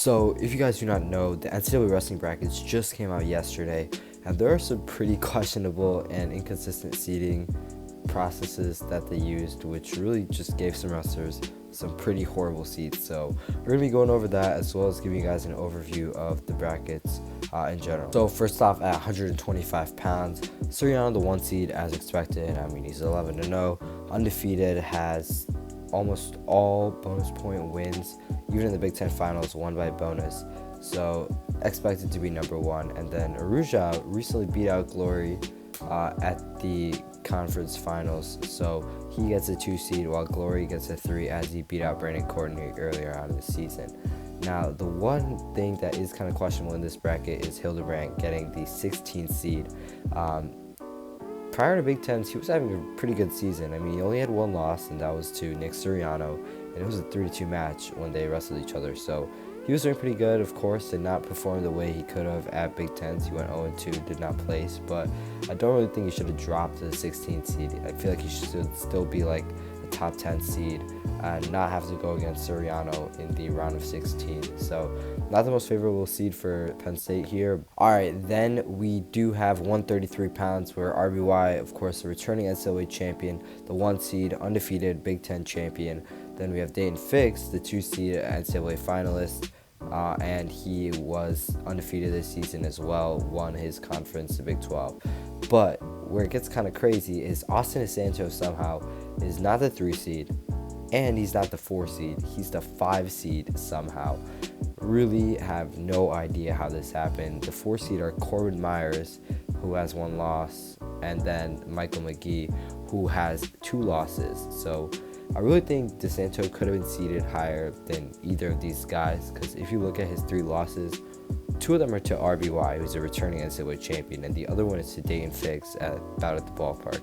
So, if you guys do not know, the NCAA wrestling brackets just came out yesterday, and there are some pretty questionable and inconsistent seeding processes that they used, which really just gave some wrestlers some pretty horrible seeds. So, we're going to be going over that as well as giving you guys an overview of the brackets in general. So, first off, at 125 pounds, Suriano, the 1 seed, as expected. I mean, he's 11-0, undefeated, has almost all bonus point wins, even in the Big Ten finals, won by bonus. So expected to be number 1. And then Arujao recently beat out Glory at the conference finals. So he gets a 2 seed while Glory gets a 3 as he beat out Brandon Courtney earlier on in the season. Now, the one thing that is kind of questionable in this bracket is Hildebrand getting the 16th seed. Prior to Big Tens, he was having a pretty good season. I mean, he only had 1 loss, and that was to Nick Suriano, and it was a 3-2 match when they wrestled each other. So he was doing pretty good. Of course, did not perform the way he could have at Big Tens. He went 0-2, did not place, but I don't really think he should have dropped to the 16th seed. I feel like he should still be like a top 10 seed and not have to go against Suriano in the round of 16. So not the most favorable seed for Penn State here. All right, then we do have 133 pounds where RBY, of course, the returning NCAA champion, the 1 seed, undefeated Big Ten champion. Then we have Daton Fix, the 2 seed NCAA finalist, and he was undefeated this season as well, won his conference, the Big 12. But where it gets kind of crazy is Austin Desanto somehow is not the 3 seed, and he's not the 4 seed. He's the 5 seed somehow. Really have no idea how this happened. The 4 seed are Corbin Myers, who has 1 loss, and then Michael McGee, who has 2 losses. So I really think Desanto could have been seeded higher than either of these guys, because if you look at his 3 losses, 2 of them are to RBY, who's a returning NCAA champion, and the other one is to Daton Fix out at the ballpark,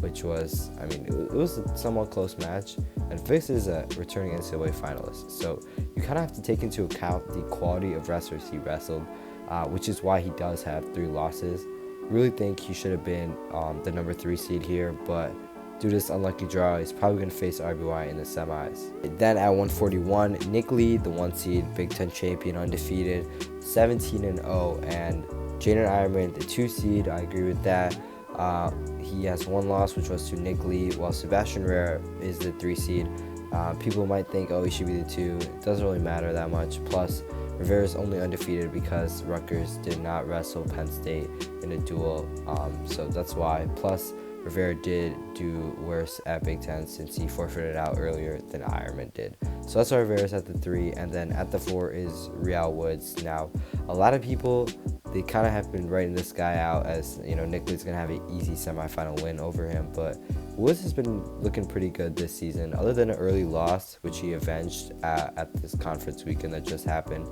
which was, I mean, it was a somewhat close match, and Fix is a returning NCAA finalist. So you kind of have to take into account the quality of wrestlers he wrestled, which is why he does have 3 losses. Really think he should have been the number 3 seed here, but due to this unlucky draw, he's probably going to face RBY in the semis. Then at 141, Nick Lee, the 1 seed, Big Ten champion, undefeated, 17-0, and Jayden Eierman, the 2 seed. I agree with that. He has 1 loss, which was to Nick Lee, while Sebastian Rivera is the 3 seed. People might think, oh, he should be the 2. It doesn't really matter that much. Plus, Rivera is only undefeated because Rutgers did not wrestle Penn State in a duel, so that's why. Plus, Rivera did do worse at Big Ten since he forfeited out earlier than Eierman did. So that's why Rivera's at the 3, and then at the 4 is Real Woods. Now, a lot of people, they kind of have been writing this guy out as, you know, Nick Lee's going to have an easy semifinal win over him, but Woods has been looking pretty good this season. Other than an early loss, which he avenged at this conference weekend that just happened,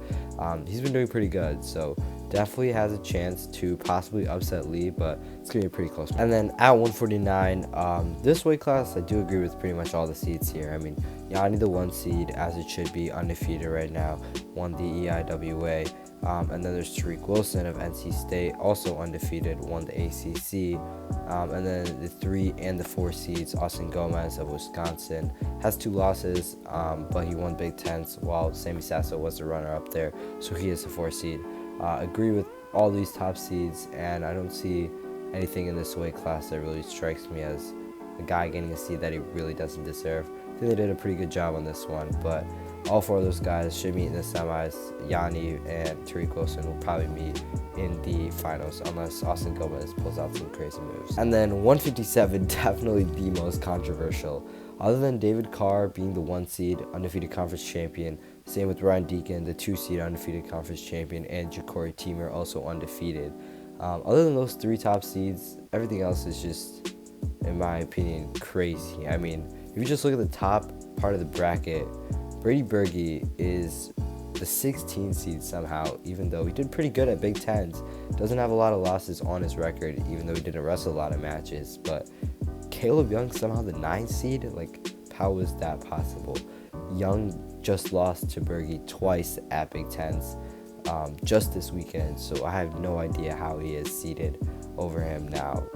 he's been doing pretty good. So definitely has a chance to possibly upset Lee, but it's going to be pretty close. And then at 149, this weight class, I do agree with pretty much all the seeds here. I mean, Yanni, the 1 seed, as it should be, undefeated right now, won the EIWA. And then there's Tariq Wilson of NC State, also undefeated, won the ACC. And then the 3 and the 4 seeds, Austin Gomez of Wisconsin, has 2 losses, but he won Big Tens, while Sammy Sasso was the runner-up there, so he is the 4 seed. Agree with all these top seeds, and I don't see anything in this weight class that really strikes me as a guy getting a seed that he really doesn't deserve. I think they did a pretty good job on this one, but all 4 of those guys should meet in the semis. Yanni and Tariq Wilson will probably meet in the finals unless Austin Gomez pulls out some crazy moves. And then 157, definitely the most controversial. Other than David Carr being the 1 seed, undefeated conference champion, same with Ryan Deakin, the 2 seed, undefeated conference champion, and Ja'Cory Teamer, also undefeated. Other than those 3 top seeds, everything else is just, in my opinion, crazy. I mean, if you just look at the top part of the bracket, Brady Berge is the 16th seed somehow, even though he did pretty good at Big Tens. Doesn't have a lot of losses on his record, even though he didn't wrestle a lot of matches. But Caleb Young somehow the 9th seed? Like, how was that possible? Young just lost to Berge twice at Big Tens just this weekend, so I have no idea how he is seeded over him now.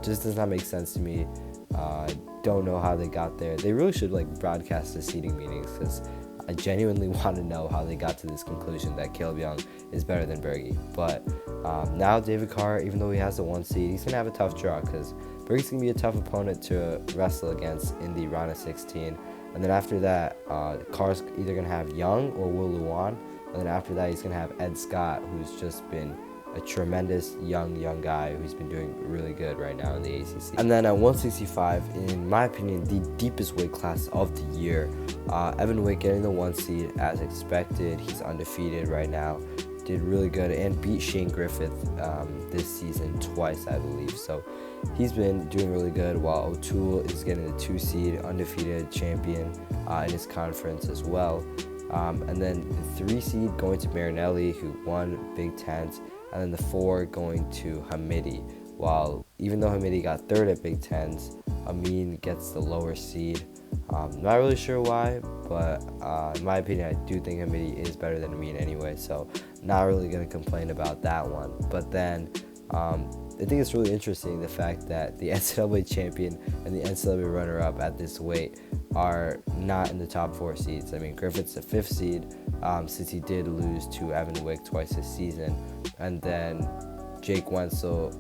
Just does not make sense to me. Don't know how they got there. They really should broadcast the seating meetings, because I genuinely want to know how they got to this conclusion that Caleb Young is better than Berge. But now David Carr, even though he has the 1 seed, he's going to have a tough draw because Berge's going to be a tough opponent to wrestle against in the round of 16. And then after that, Carr's either going to have Young or Will Luan. And then after that, he's going to have Ed Scott, who's just been a tremendous young guy who's been doing really good right now in the ACC. And then at 165, in my opinion, the deepest weight class of the year, Evan Wick getting the 1 seed as expected. He's undefeated right now. Did really good and beat Shane Griffith this season twice, I believe. So he's been doing really good, while O'Toole is getting the 2 seed, undefeated champion in his conference as well. And then the 3 seed going to Marinelli, who won Big Tens, and then the 4 going to Hamidi. While even though Hamidi got 3rd at Big Tens, Amine gets the lower seed. Not really sure why, but in my opinion, I do think Hamidi is better than Amine anyway, so not really going to complain about that one. But then I think it's really interesting the fact that the NCAA champion and the NCAA runner-up at this weight are not in the top 4 seeds. I mean, Griffith's the 5th seed since he did lose to Evan Wick twice this season. And then Jake Wenzel,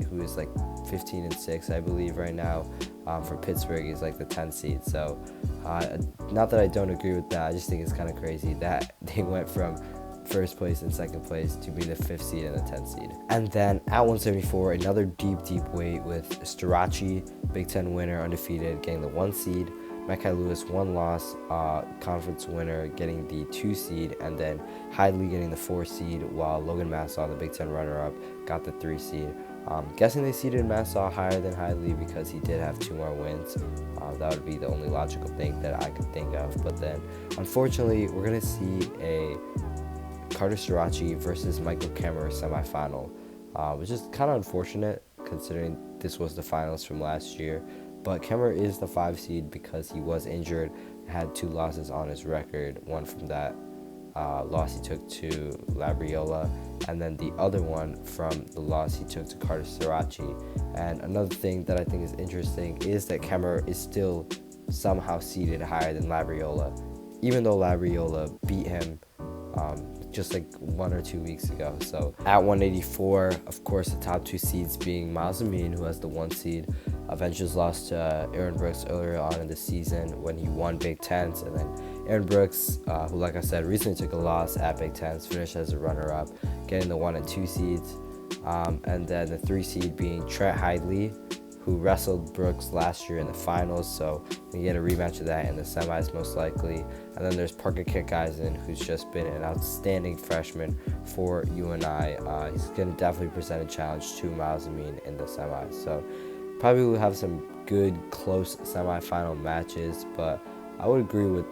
who is like 15-6, I believe, right now, for Pittsburgh, is like the 10th seed. So not that I don't agree with that, I just think it's kind of crazy that they went from 1st place and 2nd place to be the 5th seed and the 10th seed. And then at 174, another deep weight with Starocci, Big Ten winner, undefeated, getting the 1 seed. Micheal Lewis, 1 loss, conference winner, getting the 2 seed, and then Hidley getting the 4 seed, while Logan Massaw, the Big Ten runner-up, got the 3 seed. Guessing they seeded Massaw higher than Hidley because he did have 2 more wins. That would be the only logical thing that I could think of. But then, unfortunately, we're going to see a Carter Starocci versus Michael Kemerer semifinal, which is kind of unfortunate considering this was the finals from last year. But Kemerer is the 5 seed because he was injured, had 2 losses on his record, one from that loss he took to Labriola, and then the other one from the loss he took to Carter Starocci. And another thing that I think is interesting is that Kemerer is still somehow seeded higher than Labriola, even though Labriola beat him just like 1 or 2 weeks ago. So at 184, of course, the top 2 seeds being Myles, Amine, who has the 1 seed, Avengers lost to Aaron Brooks earlier on in the season when he won Big Tens, and then Aaron Brooks, who, like I said, recently took a loss at Big Tens, finished as a runner-up, getting the 1 and 2 seeds. And then the 3 seed being Trent Hidley, who wrestled Brooks last year in the finals, so we get a rematch of that in the semis most likely. And then there's Parker Kickeisen, who's just been an outstanding freshman for UNI. He's going to definitely present a challenge to Myles Amine in the semis. So probably will have some good, close semifinal matches, but I would agree with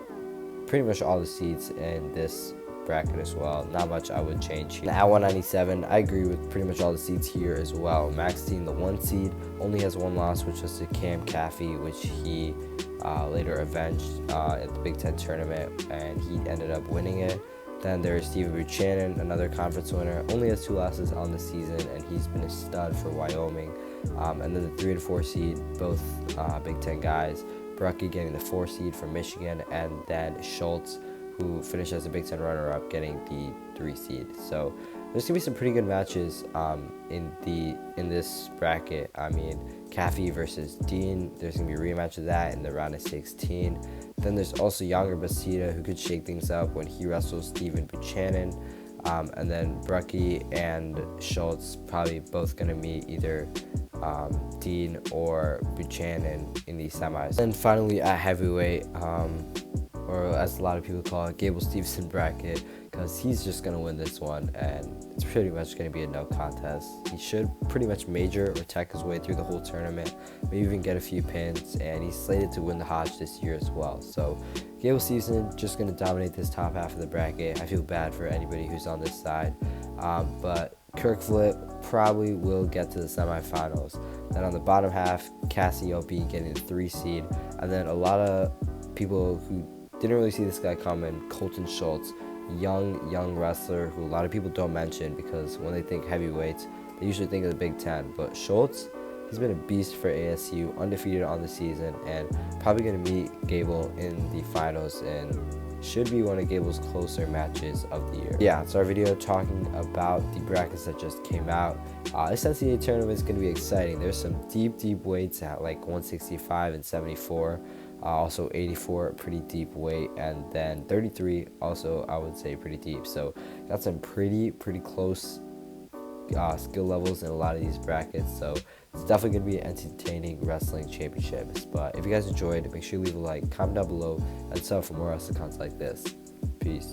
pretty much all the seeds in this bracket as well. Not much I would change. At 197, I agree with pretty much all the seeds here as well. Max Dean, the 1 seed, only has 1 loss, which was to Cam Caffey, which he later avenged at the Big Ten tournament, and he ended up winning it. Then there's Steven Buchanan, another conference winner, only has 2 losses on the season, and he's been a stud for Wyoming. And then the 3 and 4 seed, both Big Ten guys. Brucky getting the 4 seed from Michigan, and then Schultz, who finished as a Big Ten runner-up, getting the 3 seed. So there's gonna be some pretty good matches in this bracket. I mean, Caffey versus Dean. There's gonna be a rematch of that in the round of 16. Then there's also Younger Basita, who could shake things up when he wrestles Steven Buchanan. And then Brucky and Schultz probably both gonna meet either Dean or Buchanan in the semis. And finally at heavyweight, or as a lot of people call it, Gable Steveson bracket, because he's just going to win this one, and it's pretty much going to be a no contest. He should pretty much major or tech his way through the whole tournament, maybe even get a few pins, and he's slated to win the Hodge this year as well. So Gable Steveson just going to dominate this top half of the bracket. I feel bad for anybody who's on this side, but Kirkflip probably will get to the semifinals. Then on the bottom half, Cassiope getting the 3 seed, and then a lot of people who didn't really see this guy coming, Colton Schultz, young wrestler who a lot of people don't mention because when they think heavyweights, they usually think of the Big Ten. But Schultz, he's been a beast for ASU, undefeated on the season, and probably going to meet Gable in the finals and should be one of Gable's closer matches of the year. Yeah, it's our video talking about the brackets that just came out. This NCAA tournament is going to be exciting. There's some deep weights at like 165 and 74. Also 84, pretty deep weight, and then 33, also I would say pretty deep. So got some pretty close skill levels in a lot of these brackets. So it's definitely going to be an entertaining wrestling championships. But if you guys enjoyed, make sure you leave a like, comment down below, and sub for more wrestling content like this. Peace.